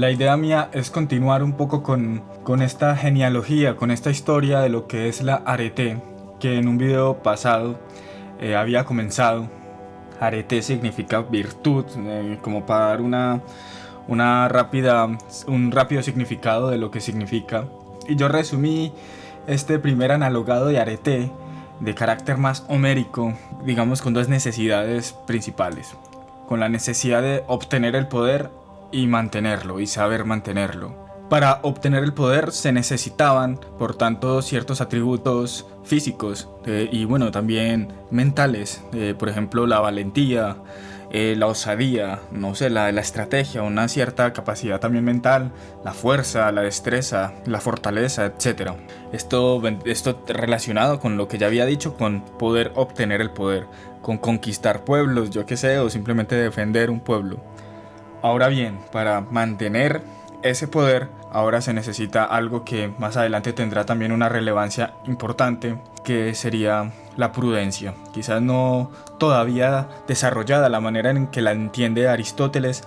La idea mía es continuar un poco con esta genealogía, con esta historia de lo que es la arete, que en un video pasado había comenzado. Arete significa virtud, como para dar un rápido significado de lo que significa. Y yo resumí este primer analogado de arete de carácter más homérico, digamos con dos necesidades principales. Con la necesidad de obtener el poder y mantenerlo, y saber mantenerlo. Para obtener el poder se necesitaban, por tanto, ciertos atributos físicos y bueno, también mentales, por ejemplo, la valentía, la osadía, no sé, la estrategia, una cierta capacidad también mental, la fuerza, la destreza, la fortaleza, etc. Esto relacionado con lo que ya había dicho, con poder obtener el poder, con conquistar pueblos, yo qué sé, o simplemente defender un pueblo. Ahora bien, para mantener ese poder, ahora se necesita algo que más adelante tendrá también una relevancia importante, que sería la prudencia. Quizás no todavía desarrollada la manera en que la entiende Aristóteles,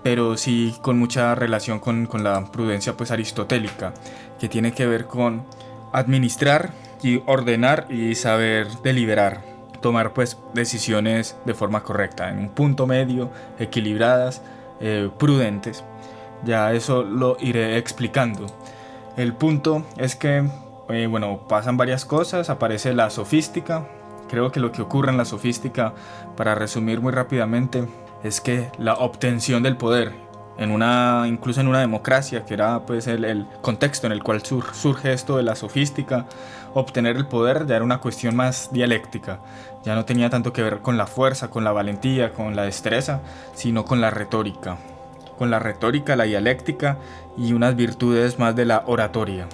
pero sí con mucha relación con la prudencia pues aristotélica, que tiene que ver con administrar y ordenar y saber deliberar, tomar pues decisiones de forma correcta, en un punto medio, equilibradas, prudentes. Ya eso lo iré explicando. El punto es que, pasan varias cosas, aparece la sofística. Creo que lo que ocurre en la sofística, para resumir muy rápidamente, es que la obtención del poder, incluso en una democracia, que era pues el contexto en el cual surge esto de la sofística, obtener el poder ya era una cuestión más dialéctica. Ya no tenía tanto que ver con la fuerza, con la valentía, con la destreza, sino con la retórica. Con la retórica, la dialéctica y unas virtudes más de la oratoria.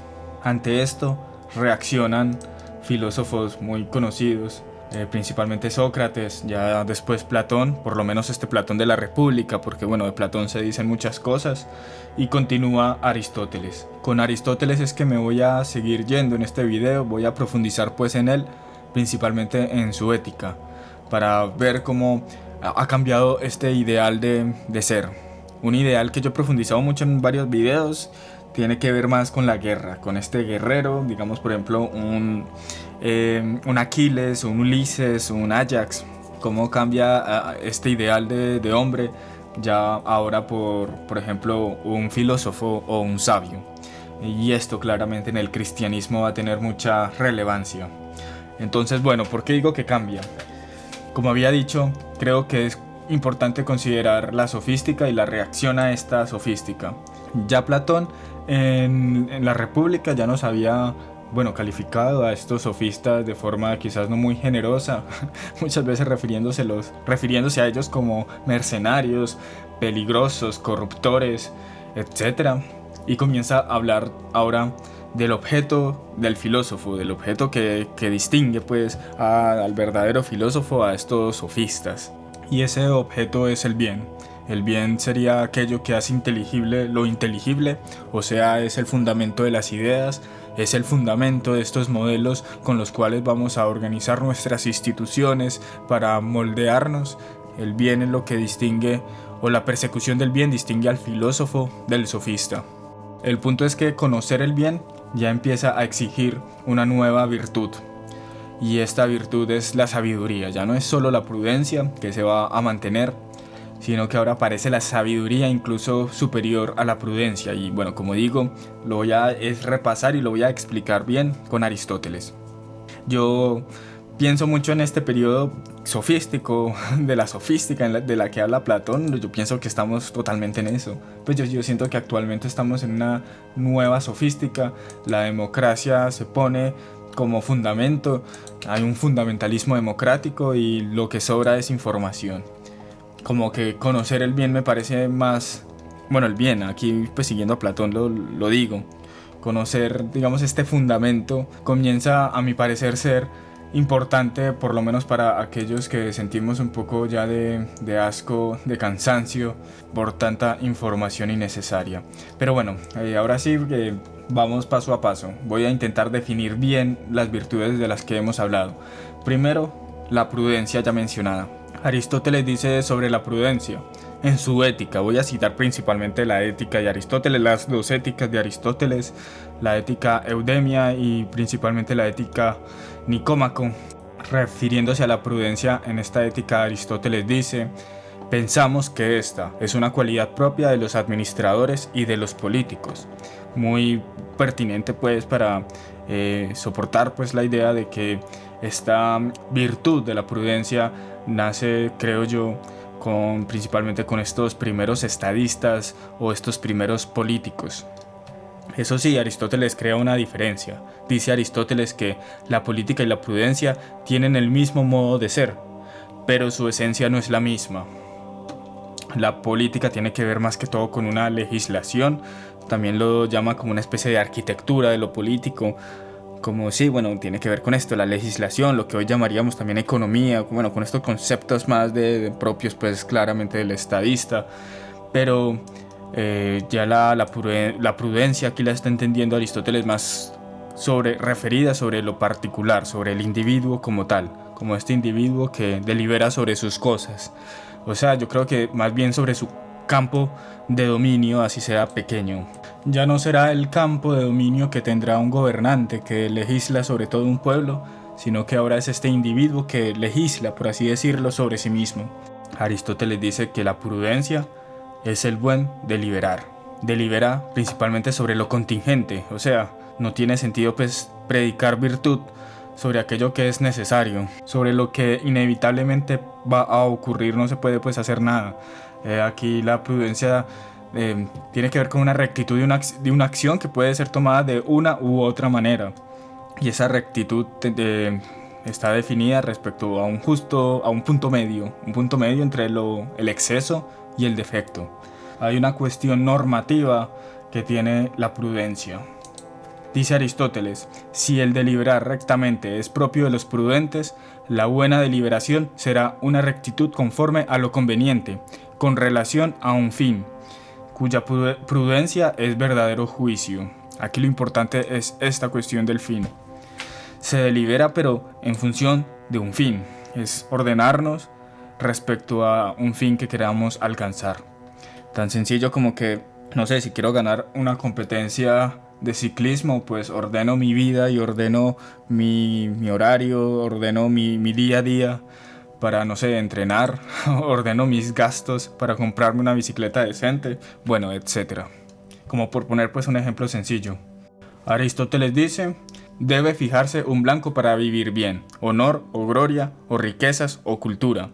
Ante esto reaccionan filósofos muy conocidos, principalmente Sócrates, ya después Platón, por lo menos este Platón de la República, porque bueno, de Platón se dicen muchas cosas, y continúa Aristóteles. Con Aristóteles es que me voy a seguir yendo en este video, voy a profundizar pues en él, principalmente en su ética, para ver cómo ha cambiado este ideal de ser. Un ideal que yo he profundizado mucho en varios videos, tiene que ver más con la guerra, con este guerrero, digamos por ejemplo un Aquiles, un Ulises, un Ajax, cómo cambia este ideal de hombre ya ahora por ejemplo un filósofo o un sabio. Y esto claramente en el cristianismo va a tener mucha relevancia. Entonces bueno, ¿por qué digo que cambia? Como había dicho, creo que es importante considerar la sofística y la reacción a esta sofística. Ya Platón en la República ya nos había calificado a estos sofistas de forma quizás no muy generosa, muchas veces refiriéndose a ellos como mercenarios, peligrosos, corruptores, etc. Y comienza a hablar ahora del objeto del filósofo, del objeto que distingue pues al verdadero filósofo, a estos sofistas. Y ese objeto es el bien. El bien sería aquello que hace inteligible lo inteligible, o sea, es el fundamento de las ideas, es el fundamento de estos modelos con los cuales vamos a organizar nuestras instituciones para moldearnos. El bien es lo que distingue, o la persecución del bien distingue al filósofo del sofista. El punto es que conocer el bien ya empieza a exigir una nueva virtud. Y esta virtud es la sabiduría. Ya no es solo la prudencia que se va a mantener, sino que ahora aparece la sabiduría incluso superior a la prudencia. Y bueno, como digo, lo voy a repasar y lo voy a explicar bien con Aristóteles. Yo pienso mucho en este periodo sofístico, de la sofística de la que habla Platón. Yo pienso que estamos totalmente en eso. Pues yo siento que actualmente estamos en una nueva sofística. La democracia se pone como fundamento, hay un fundamentalismo democrático y lo que sobra es información. Como que conocer el bien me parece más, el bien, aquí pues siguiendo a Platón lo digo, conocer digamos este fundamento comienza a mi parecer ser importante, por lo menos para aquellos que sentimos un poco ya de asco, de cansancio por tanta información innecesaria. Pero bueno, ahora sí vamos paso a paso. Voy a intentar definir bien las virtudes de las que hemos hablado. Primero, la prudencia ya mencionada. Aristóteles dice sobre la prudencia en su ética. Voy a citar principalmente la ética de Aristóteles, las dos éticas de Aristóteles, la ética Eudemia y principalmente la ética Nicómaco. Refiriéndose a la prudencia, en esta ética Aristóteles dice: pensamos que esta es una cualidad propia de los administradores y de los políticos. Muy pertinente pues para soportar pues la idea de que esta virtud de la prudencia nace, creo yo, principalmente con estos primeros estadistas o estos primeros políticos. Eso sí, Aristóteles crea una diferencia. Dice Aristóteles que la política y la prudencia tienen el mismo modo de ser, pero su esencia no es la misma. La política tiene que ver más que todo con una legislación, también lo llama como una especie de arquitectura de lo político, como sí, bueno, tiene que ver con esto, la legislación, lo que hoy llamaríamos también economía, bueno, con estos conceptos más propios pues claramente del estadista, pero ya la prudencia aquí la está entendiendo Aristóteles más referida sobre lo particular, sobre el individuo como tal, como este individuo que delibera sobre sus cosas. O sea, yo creo que más bien sobre su campo de dominio, así sea pequeño. Ya no será el campo de dominio que tendrá un gobernante que legisla sobre todo un pueblo, sino que ahora es este individuo que legisla, por así decirlo, sobre sí mismo. Aristóteles dice que la prudencia es el buen deliberar. Delibera principalmente sobre lo contingente, o sea, no tiene sentido pues predicar virtud sobre aquello que es necesario, sobre lo que inevitablemente va a ocurrir, no se puede pues hacer nada. Aquí la prudencia tiene que ver con una rectitud de una acción que puede ser tomada de una u otra manera, y esa rectitud está definida respecto a un punto medio entre el exceso y el defecto. Hay una cuestión normativa que tiene la prudencia. Dice Aristóteles: si el deliberar rectamente es propio de los prudentes, la buena deliberación será una rectitud conforme a lo conveniente, con relación a un fin, cuya prudencia es verdadero juicio. Aquí lo importante es esta cuestión del fin. Se delibera pero en función de un fin, es ordenarnos respecto a un fin que queramos alcanzar. Tan sencillo como que, no sé, si quiero ganar una competencia de ciclismo, pues ordeno mi vida y ordeno mi horario, ordeno mi día a día para, no sé, entrenar, ordeno mis gastos para comprarme una bicicleta decente, bueno, etc. Como por poner pues un ejemplo sencillo. Aristóteles dice: debe fijarse un blanco para vivir bien, honor o gloria o riquezas o cultura,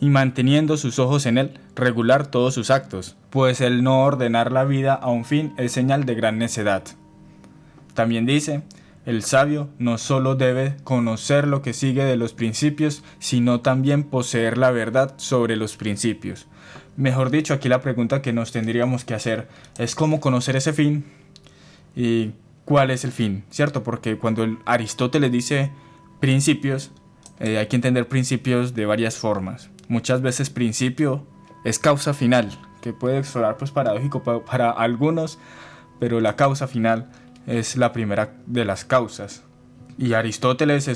y manteniendo sus ojos en él, regular todos sus actos, pues el no ordenar la vida a un fin es señal de gran necedad. También dice: el sabio no solo debe conocer lo que sigue de los principios, sino también poseer la verdad sobre los principios. Mejor dicho, aquí la pregunta que nos tendríamos que hacer es cómo conocer ese fin y cuál es el fin, ¿cierto? Porque cuando Aristóteles dice principios, hay que entender principios de varias formas. Muchas veces principio es causa final, que puede sonar pues paradójico para algunos, pero la causa final es la primera de las causas. Y Aristóteles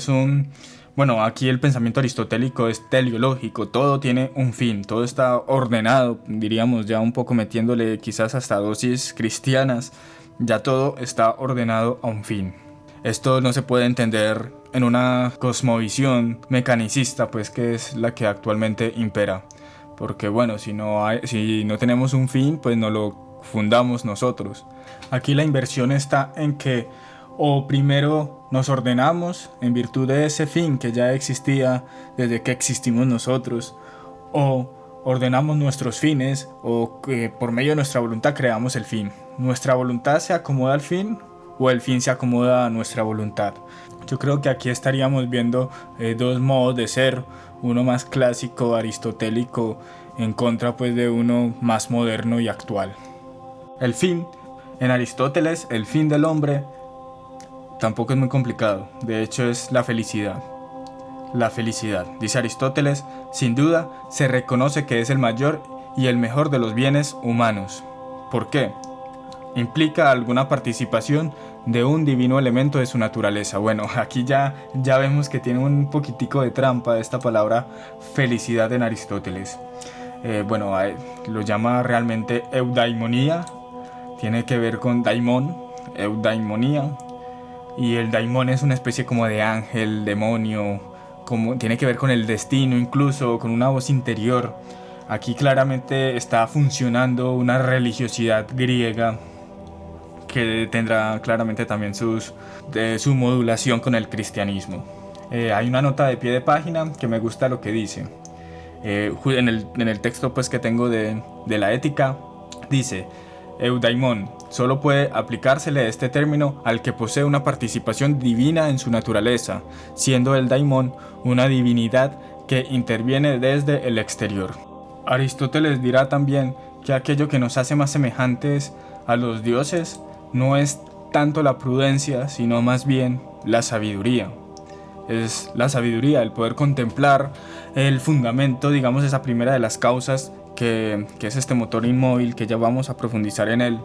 bueno, aquí el pensamiento aristotélico es teleológico, todo tiene un fin, todo está ordenado, diríamos ya un poco metiéndole quizás hasta dosis cristianas, ya todo está ordenado a un fin. Esto no se puede entender en una cosmovisión mecanicista, pues que es la que actualmente impera. Porque bueno, si no tenemos un fin, pues no lo fundamos nosotros. Aquí la inversión está en que o primero nos ordenamos en virtud de ese fin que ya existía desde que existimos nosotros, o ordenamos nuestros fines, o que por medio de nuestra voluntad creamos el fin. Nuestra voluntad se acomoda al fin, o el fin se acomoda a nuestra voluntad. Yo creo que aquí estaríamos viendo dos modos de ser, uno más clásico, aristotélico, en contra pues de uno más moderno y actual. El fin, en Aristóteles, el fin del hombre tampoco es muy complicado, de hecho es la felicidad. La felicidad, dice Aristóteles, sin duda se reconoce que es el mayor y el mejor de los bienes humanos. ¿Por qué? Implica alguna participación de un divino elemento de su naturaleza. Bueno, aquí ya vemos que tiene un poquitico de trampa esta palabra felicidad en Aristóteles. Lo llama realmente eudaimonía, tiene que ver con daimon, eudaimonía, y el daimon es una especie como de ángel, demonio, como tiene que ver con el destino, incluso con una voz interior. Aquí claramente está funcionando una religiosidad griega que tendrá claramente también su modulación con el cristianismo. Hay una nota de pie de página que me gusta lo que dice. En el texto pues que tengo de la ética, dice: eudaimon solo puede aplicársele este término al que posee una participación divina en su naturaleza, siendo el daimon una divinidad que interviene desde el exterior. Aristóteles dirá también que aquello que nos hace más semejantes a los dioses no es tanto la prudencia, sino más bien la sabiduría. Es la sabiduría, el poder contemplar el fundamento, digamos, esa primera de las causas que es este motor inmóvil, que ya vamos a profundizar en él.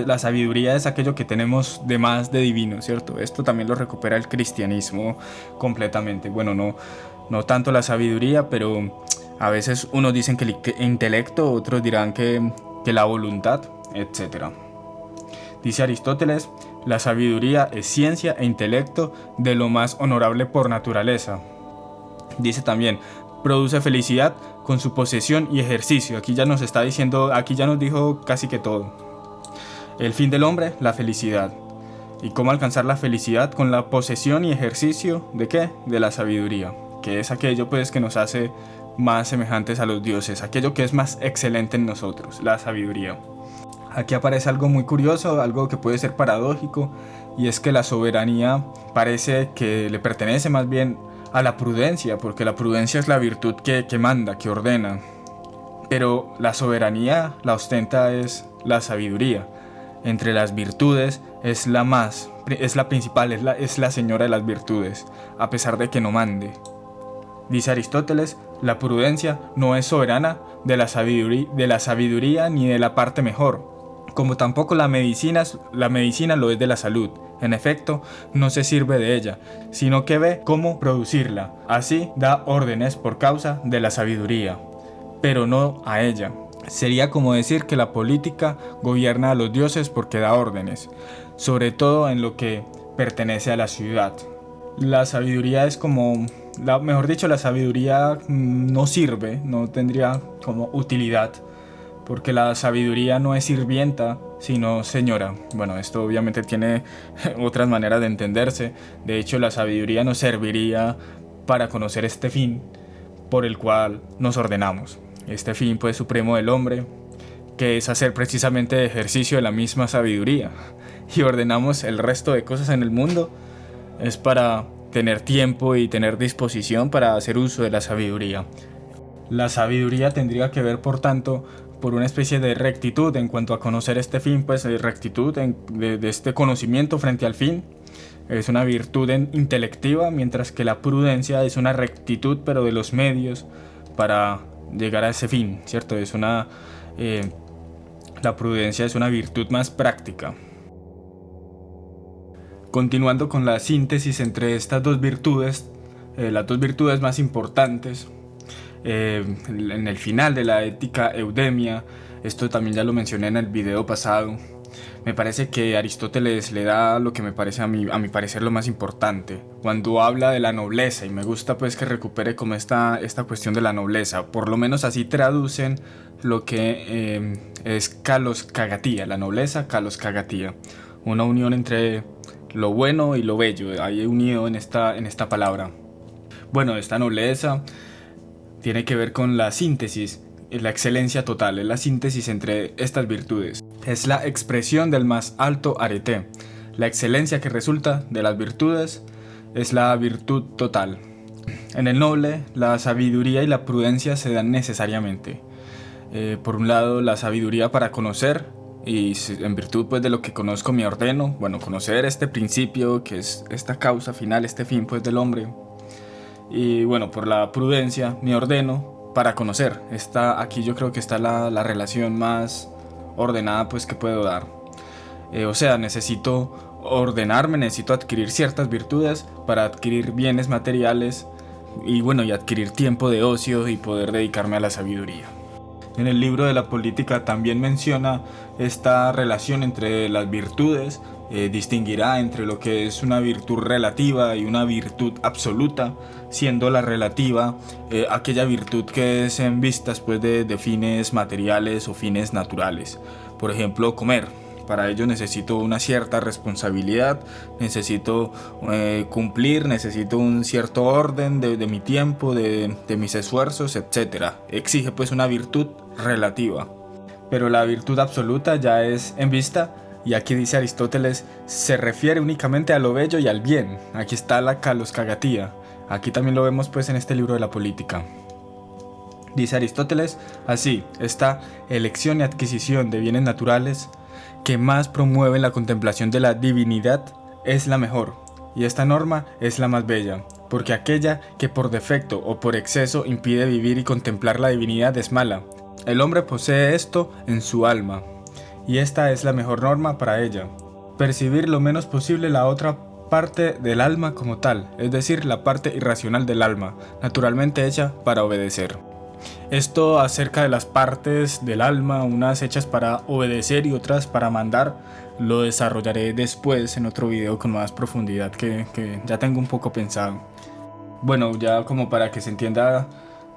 La sabiduría es aquello que tenemos de más de divino, ¿cierto? Esto también lo recupera el cristianismo completamente. Bueno, no tanto la sabiduría, pero a veces unos dicen que el intelecto, otros dirán que la voluntad, etc. Dice Aristóteles: la sabiduría es ciencia e intelecto de lo más honorable por naturaleza. Dice también: produce felicidad con su posesión y ejercicio. Aquí ya nos está diciendo, aquí ya nos dijo casi que todo. El fin del hombre, la felicidad. ¿Y cómo alcanzar la felicidad? Con la posesión y ejercicio ¿de qué? De la sabiduría, que es aquello pues que nos hace más semejantes a los dioses, aquello que es más excelente en nosotros, la sabiduría. Aquí aparece algo muy curioso, algo que puede ser paradójico, y es que la soberanía parece que le pertenece más bien a la prudencia, porque la prudencia es la virtud que manda, que ordena. Pero la soberanía la ostenta es la sabiduría. Entre las virtudes es la principal, es la señora de las virtudes, a pesar de que no mande. Dice Aristóteles: la prudencia no es soberana de la sabiduría ni de la parte mejor, como tampoco la medicina lo es de la salud. En efecto, no se sirve de ella, sino que ve cómo producirla. Así da órdenes por causa de la sabiduría, pero no a ella. Sería como decir que la política gobierna a los dioses porque da órdenes, sobre todo en lo que pertenece a la ciudad. La sabiduría es como, la sabiduría no sirve, no tendría como utilidad, porque la sabiduría no es sirvienta, sino señora. Bueno, esto obviamente tiene otras maneras de entenderse. De hecho, la sabiduría nos serviría para conocer este fin por el cual nos ordenamos. Este fin pues supremo del hombre, que es hacer precisamente ejercicio de la misma sabiduría. Y ordenamos el resto de cosas en el mundo, es para tener tiempo y tener disposición para hacer uso de la sabiduría. La sabiduría tendría que ver, por tanto, por una especie de rectitud en cuanto a conocer este fin, pues rectitud de este conocimiento frente al fin. Es una virtud intelectiva, mientras que la prudencia es una rectitud, pero de los medios para llegar a ese fin, ¿cierto? La prudencia es una virtud más práctica. Continuando con la síntesis entre estas dos virtudes, las dos virtudes más importantes, en el final de la ética eudemia, esto también ya lo mencioné en el video pasado, me parece que Aristóteles le da lo que me parece a mi parecer lo más importante cuando habla de la nobleza, y me gusta pues que recupere como esta cuestión de la nobleza. Por lo menos así traducen lo que es kalos kagatia, la nobleza kalos kagatia, una unión entre lo bueno y lo bello, hay unido en esta palabra. Bueno, esta nobleza tiene que ver con la síntesis, la excelencia total, es la síntesis entre estas virtudes. Es la expresión del más alto arete. La excelencia que resulta de las virtudes es la virtud total. En el noble, la sabiduría y la prudencia se dan necesariamente. Por un lado, la sabiduría para conocer, y en virtud pues de lo que conozco me ordeno, bueno, conocer este principio que es esta causa final, este fin pues del hombre. Y bueno, por la prudencia me ordeno para conocer. Aquí yo creo que está la relación más ordenada pues que puedo dar. O sea, necesito ordenarme, necesito adquirir ciertas virtudes para adquirir bienes materiales y bueno, y adquirir tiempo de ocio y poder dedicarme a la sabiduría. En el libro de la política también menciona esta relación entre las virtudes, distinguirá entre lo que es una virtud relativa y una virtud absoluta, siendo la relativa aquella virtud que es en vistas pues, de fines materiales o fines naturales. Por ejemplo, comer. Para ello necesito una cierta responsabilidad, necesito cumplir, necesito un cierto orden de mi tiempo, de mis esfuerzos, etc. Exige pues una virtud relativa. Pero la virtud absoluta ya es en vista, y aquí dice Aristóteles, se refiere únicamente a lo bello y al bien. Aquí está la kalos kagatia. Aquí también lo vemos pues en este libro de la política. Dice Aristóteles, así, esta elección y adquisición de bienes naturales que más promueven la contemplación de la divinidad es la mejor, y esta norma es la más bella, porque aquella que por defecto o por exceso impide vivir y contemplar la divinidad es mala. El hombre posee esto en su alma, y esta es la mejor norma para ella. Percibir lo menos posible la otra parte del alma como tal, es decir, la parte irracional del alma, naturalmente hecha para obedecer. Esto acerca de las partes del alma, unas hechas para obedecer y otras para mandar, lo desarrollaré después en otro video con más profundidad que ya tengo un poco pensado. Bueno, ya como para que se entienda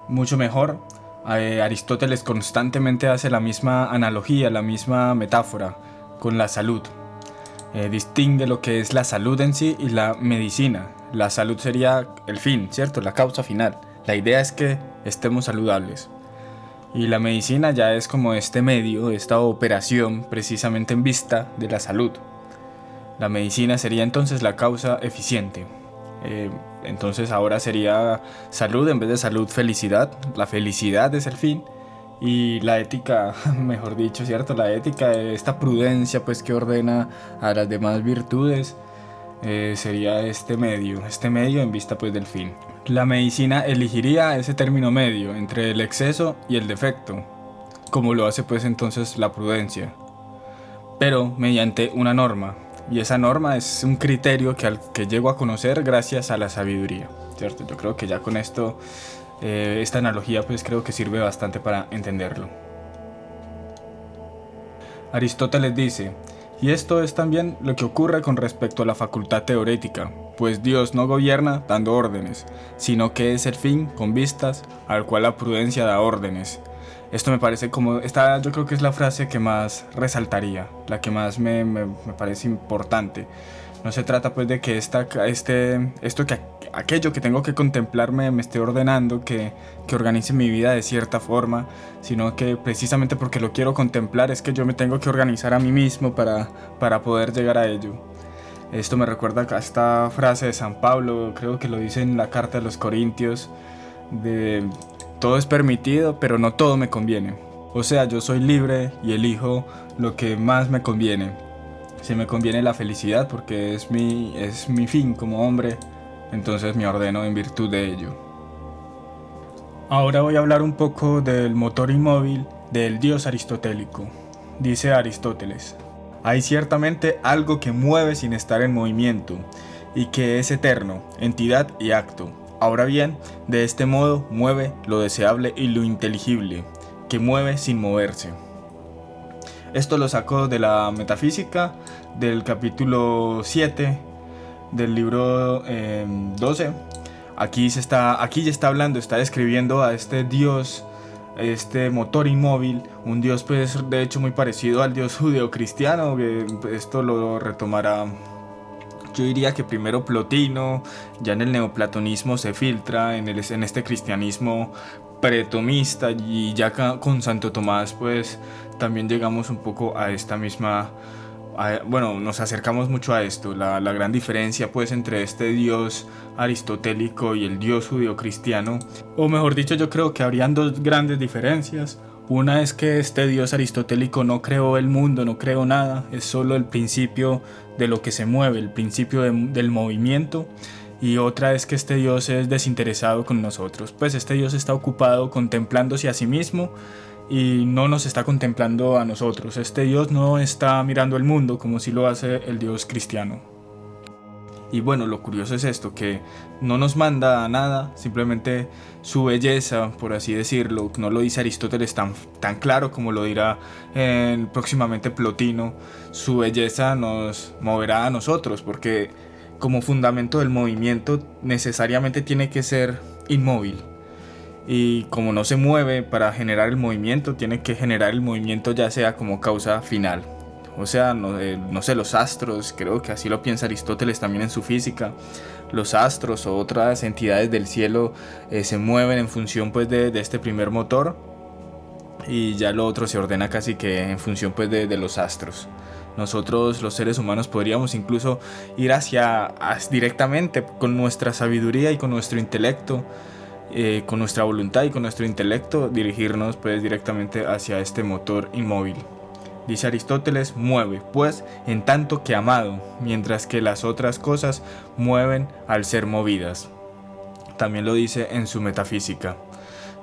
mucho mejor, Aristóteles constantemente hace la misma analogía, la misma metáfora con la salud. Distingue lo que es la salud en sí y la medicina. La salud sería el fin, ¿cierto? La causa final. La idea es que estemos saludables. Y la medicina ya es como este medio, esta operación precisamente en vista de la salud. La medicina sería entonces la causa eficiente. Entonces ahora sería salud en vez de salud, felicidad. La felicidad es el fin. Y la ética, mejor dicho, ¿cierto? La ética, esta prudencia pues que ordena a las demás virtudes, sería este medio en vista pues del fin. La medicina elegiría ese término medio entre el exceso y el defecto, como lo hace pues entonces la prudencia, pero mediante una norma, y esa norma es un criterio que llego a conocer gracias a la sabiduría, ¿cierto? Yo creo que ya con esto, esta analogía pues creo que sirve bastante para entenderlo. Aristóteles dice, y esto es también lo que ocurre con respecto a la facultad teorética, pues Dios no gobierna dando órdenes, sino que es el fin con vistas al cual la prudencia da órdenes. Esto me parece como, yo creo que es la frase que más resaltaría, la que más me parece importante. No se trata pues de que aquello que tengo que contemplar me esté ordenando, que organice mi vida de cierta forma, sino que precisamente porque lo quiero contemplar es que yo me tengo que organizar a mí mismo para poder llegar a ello. Esto me recuerda a esta frase de San Pablo, creo que lo dice en la carta de los Corintios, de todo es permitido, pero no todo me conviene. O sea, yo soy libre y elijo lo que más me conviene. Si me conviene la felicidad porque es mi fin como hombre, entonces me ordeno en virtud de ello. Ahora voy a hablar un poco del motor inmóvil del dios aristotélico. Dice Aristóteles, hay ciertamente algo que mueve sin estar en movimiento y que es eterno, entidad y acto. Ahora bien, de este modo mueve lo deseable y lo inteligible, que mueve sin moverse. Esto lo saco de la Metafísica, del capítulo 7, del libro 12. Aquí ya está hablando, está describiendo a este dios, este motor inmóvil, un dios pues de hecho muy parecido al dios judeocristiano, que esto lo retomará, yo diría que primero Plotino, ya en el neoplatonismo se filtra, en este cristianismo pretomista, y ya con Santo Tomás pues también llegamos un poco a esta misma, nos acercamos mucho a esto, la gran diferencia pues entre este dios aristotélico y el dios judeocristiano, o mejor dicho, yo creo que habrían dos grandes diferencias. Una es que este dios aristotélico no creó el mundo, no creó nada, es solo el principio de lo que se mueve, el principio del movimiento. Y otra es que este dios es desinteresado con nosotros, pues este dios está ocupado contemplándose a sí mismo y no nos está contemplando a nosotros. Este dios no está mirando el mundo como si lo hace el dios cristiano. Y bueno, lo curioso es esto, que no nos manda a nada, simplemente su belleza, por así decirlo, no lo dice Aristóteles tan claro como lo dirá próximamente Plotino, su belleza nos moverá a nosotros, porque como fundamento del movimiento necesariamente tiene que ser inmóvil. Y como no se mueve para generar el movimiento, tiene que generar el movimiento ya sea como causa final. O sea, no sé, los astros, creo que así lo piensa Aristóteles también en su física. Los astros o otras entidades del cielo se mueven en función pues de este primer motor, y ya lo otro se ordena casi que en función pues de los astros. Nosotros los seres humanos podríamos incluso ir hacia directamente con nuestra sabiduría y con nuestro intelecto, con nuestra voluntad y con nuestro intelecto, dirigirnos pues directamente hacia este motor inmóvil. Dice Aristóteles, mueve, pues, en tanto que amado, mientras que las otras cosas mueven al ser movidas. También lo dice en su Metafísica.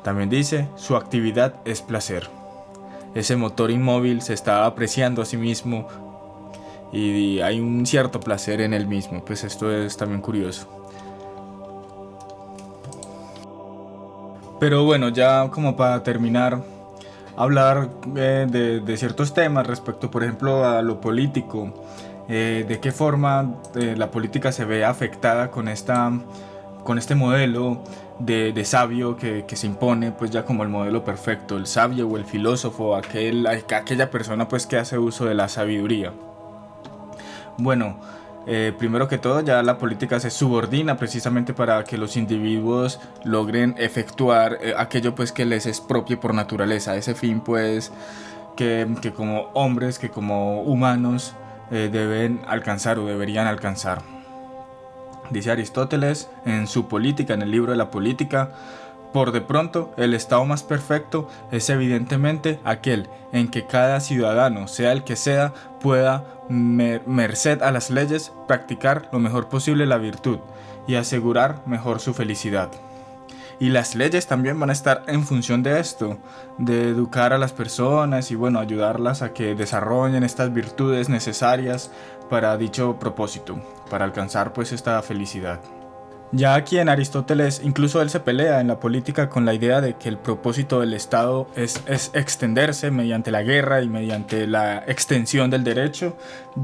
También dice, su actividad es placer. Ese motor inmóvil se está apreciando a sí mismo y hay un cierto placer en él mismo. Pues esto es también curioso. Pero bueno, ya como para terminar, hablar de ciertos temas respecto, por ejemplo, a lo político, de qué forma la política se ve afectada con este modelo de sabio que se impone pues ya como el modelo perfecto, el sabio o el filósofo, aquella persona pues que hace uso de la sabiduría. Bueno, primero que todo ya la política se subordina precisamente para que los individuos logren efectuar aquello pues que les es propio por naturaleza, ese fin pues que como hombres, que como humanos deben alcanzar o deberían alcanzar. Dice Aristóteles en su Política, en el libro de la Política, por de pronto, el estado más perfecto es evidentemente aquel en que cada ciudadano, sea el que sea, pueda, merced a las leyes, practicar lo mejor posible la virtud y asegurar mejor su felicidad. Y las leyes también van a estar en función de esto, de educar a las personas y bueno, ayudarlas a que desarrollen estas virtudes necesarias para dicho propósito, para alcanzar pues esta felicidad. Ya aquí en Aristóteles, incluso él se pelea en la política con la idea de que el propósito del Estado es extenderse mediante la guerra y mediante la extensión del derecho,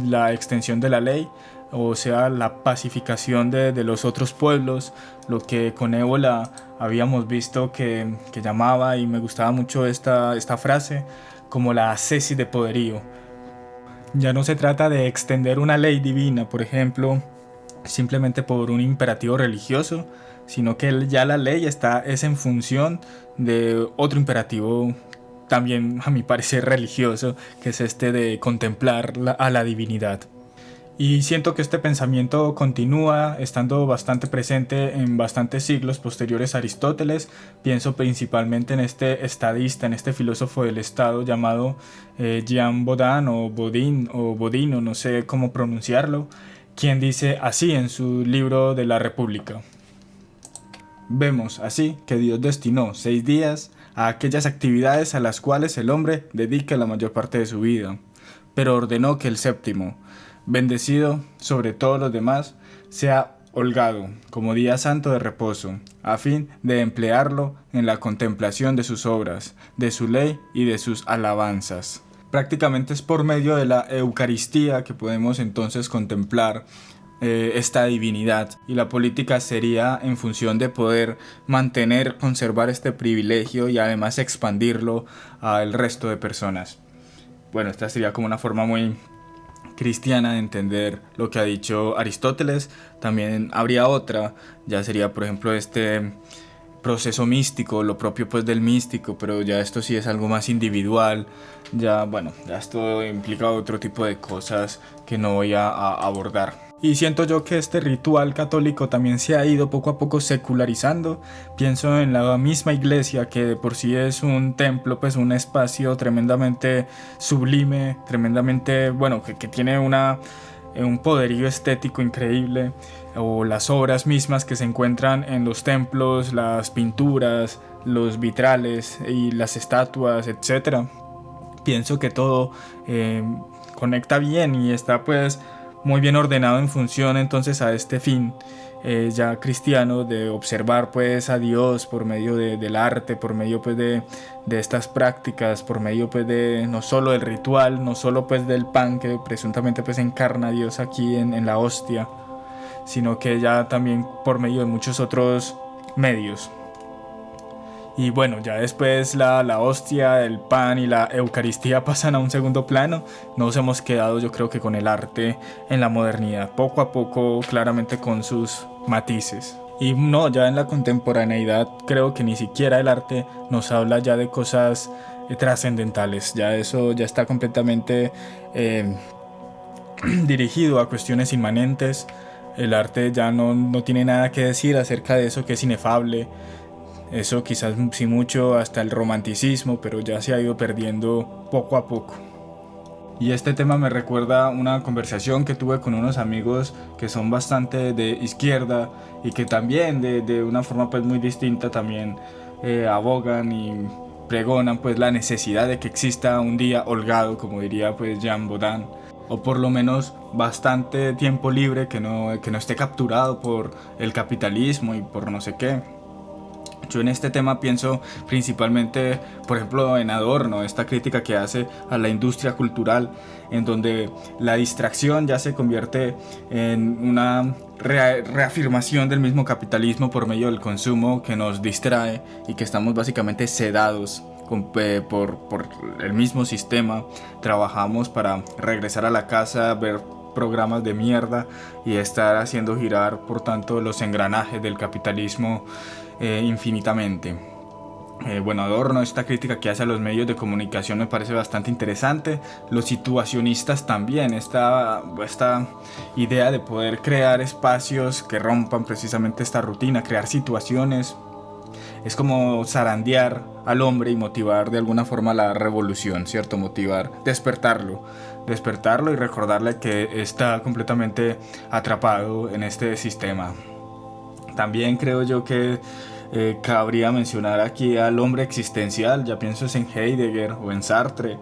la extensión de la ley, o sea, la pacificación de los otros pueblos, lo que con Ébola habíamos visto que llamaba, y me gustaba mucho esta frase, como la ascesis de poderío. Ya no se trata de extender una ley divina, por ejemplo, simplemente por un imperativo religioso, sino que ya la ley es en función de otro imperativo también a mi parecer religioso, que es este de contemplar a la divinidad. Y siento que este pensamiento continúa estando bastante presente en bastantes siglos posteriores a Aristóteles. Pienso principalmente en este estadista, en este filósofo del Estado llamado Jean Bodin o Bodin o Bodino, no sé cómo pronunciarlo, quien dice así en su libro de la República. Vemos así que Dios destinó 6 días a aquellas actividades a las cuales el hombre dedica la mayor parte de su vida, pero ordenó que el séptimo, bendecido sobre todos los demás, sea holgado como día santo de reposo, a fin de emplearlo en la contemplación de sus obras, de su ley y de sus alabanzas. Prácticamente es por medio de la Eucaristía que podemos entonces contemplar esta divinidad, y la política sería en función de poder conservar este privilegio y además expandirlo al resto de personas. Bueno, esta sería como una forma muy cristiana de entender lo que ha dicho Aristóteles. También habría otra, ya sería por ejemplo este proceso místico, lo propio pues del místico, pero ya esto sí es algo más individual, ya esto implica otro tipo de cosas que no voy a abordar. Y siento yo que este ritual católico también se ha ido poco a poco secularizando. Pienso en la misma iglesia, que de por sí es un templo, pues un espacio tremendamente sublime, tremendamente, que tiene un poderío estético increíble, o las obras mismas que se encuentran en los templos, las pinturas, los vitrales y las estatuas, etc. Pienso que todo conecta bien y está pues muy bien ordenado en función entonces a este fin ya cristiano de observar pues a Dios por medio del arte, por medio pues de estas prácticas, por medio pues de no solo del ritual, no solo pues del pan que presuntamente pues encarna a Dios aquí en la hostia, sino que ya también por medio de muchos otros medios. Y bueno, ya después la hostia, el pan y la Eucaristía pasan a un segundo plano. Nos hemos quedado, yo creo que con el arte en la modernidad, poco a poco, claramente con sus matices. Y no, ya en la contemporaneidad creo que ni siquiera el arte nos habla ya de cosas trascendentales. Ya eso ya está completamente dirigido a cuestiones inmanentes. El arte ya no tiene nada que decir acerca de eso que es inefable. Eso quizás sí mucho hasta el romanticismo, pero ya se ha ido perdiendo poco a poco. Y este tema me recuerda una conversación que tuve con unos amigos que son bastante de izquierda y que también de una forma pues muy distinta también abogan y pregonan pues la necesidad de que exista un día holgado, como diría pues Jean Baudin, o por lo menos bastante tiempo libre que no esté capturado por el capitalismo y por no sé qué. Yo en este tema pienso principalmente, por ejemplo, en Adorno, esta crítica que hace a la industria cultural, en donde la distracción ya se convierte en una reafirmación del mismo capitalismo por medio del consumo que nos distrae y que estamos básicamente sedados por el mismo sistema. Trabajamos para regresar a la casa, ver programas de mierda y estar haciendo girar, por tanto, los engranajes del capitalismo infinitamente. Bueno, Adorno, esta crítica que hace a los medios de comunicación me parece bastante interesante. Los situacionistas también, esta idea de poder crear espacios que rompan precisamente esta rutina, crear situaciones. Es como zarandear al hombre y motivar de alguna forma la revolución, ¿cierto? Motivar, despertarlo y recordarle que está completamente atrapado en este sistema. También creo yo que cabría mencionar aquí al hombre existencial. Ya pienso en Heidegger o en Sartre,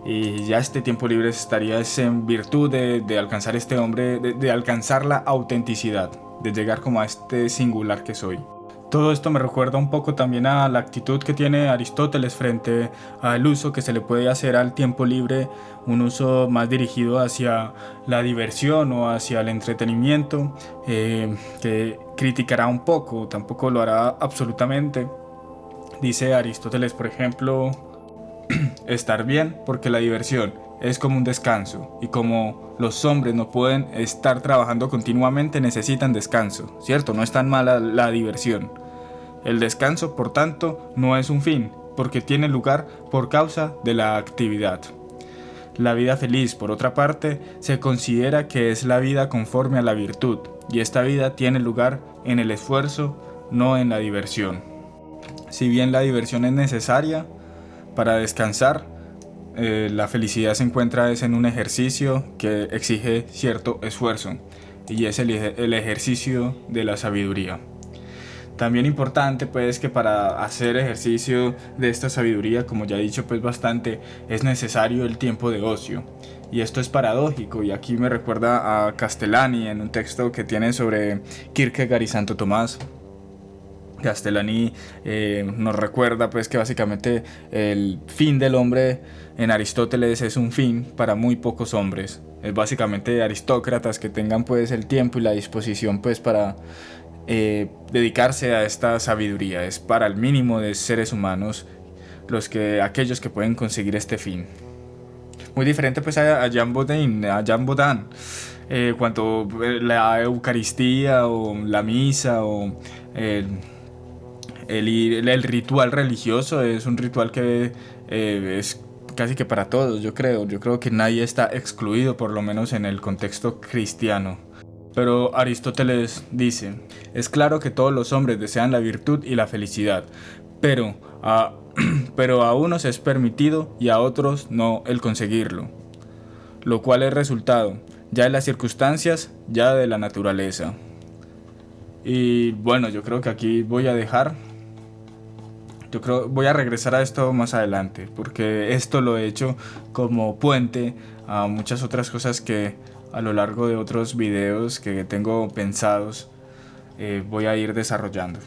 y ya este tiempo libre estaría en virtud de alcanzar este hombre, de alcanzar la autenticidad, de llegar como a este singular que soy. Todo esto me recuerda un poco también a la actitud que tiene Aristóteles frente al uso que se le puede hacer al tiempo libre, un uso más dirigido hacia la diversión o hacia el entretenimiento, que criticará un poco, tampoco lo hará absolutamente. Dice Aristóteles, por ejemplo, estar bien porque la diversión es como un descanso, y como los hombres no pueden estar trabajando continuamente, necesitan descanso, ¿cierto? No es tan mala la diversión. El descanso, por tanto, no es un fin, porque tiene lugar por causa de la actividad. La vida feliz, por otra parte, se considera que es la vida conforme a la virtud, y esta vida tiene lugar en el esfuerzo, no en la diversión. Si bien la diversión es necesaria para descansar, la felicidad se encuentra en un ejercicio que exige cierto esfuerzo, y es el ejercicio de la sabiduría. También importante pues que para hacer ejercicio de esta sabiduría, como ya he dicho pues bastante, es necesario el tiempo de ocio. Y esto es paradójico, y aquí me recuerda a Castellani en un texto que tiene sobre Kierkegaard y Santo Tomás. Castellani nos recuerda pues que básicamente el fin del hombre en Aristóteles es un fin para muy pocos hombres. Es básicamente aristócratas que tengan pues el tiempo y la disposición pues para dedicarse a esta sabiduría. Es para el mínimo de seres humanos aquellos que pueden conseguir este fin. Muy diferente pues a Jean Baudin, cuanto la Eucaristía o la misa o el ritual religioso es un ritual que es casi que para todos. Yo creo que nadie está excluido, por lo menos en el contexto cristiano. Pero Aristóteles dice: es claro que todos los hombres desean la virtud y la felicidad, pero a unos es permitido y a otros no el conseguirlo, lo cual es resultado ya de las circunstancias, ya de la naturaleza. Y bueno, yo creo que aquí voy a dejar Yo creo voy a regresar a esto más adelante, porque esto lo he hecho como puente a muchas otras cosas que a lo largo de otros videos que tengo pensados voy a ir desarrollando.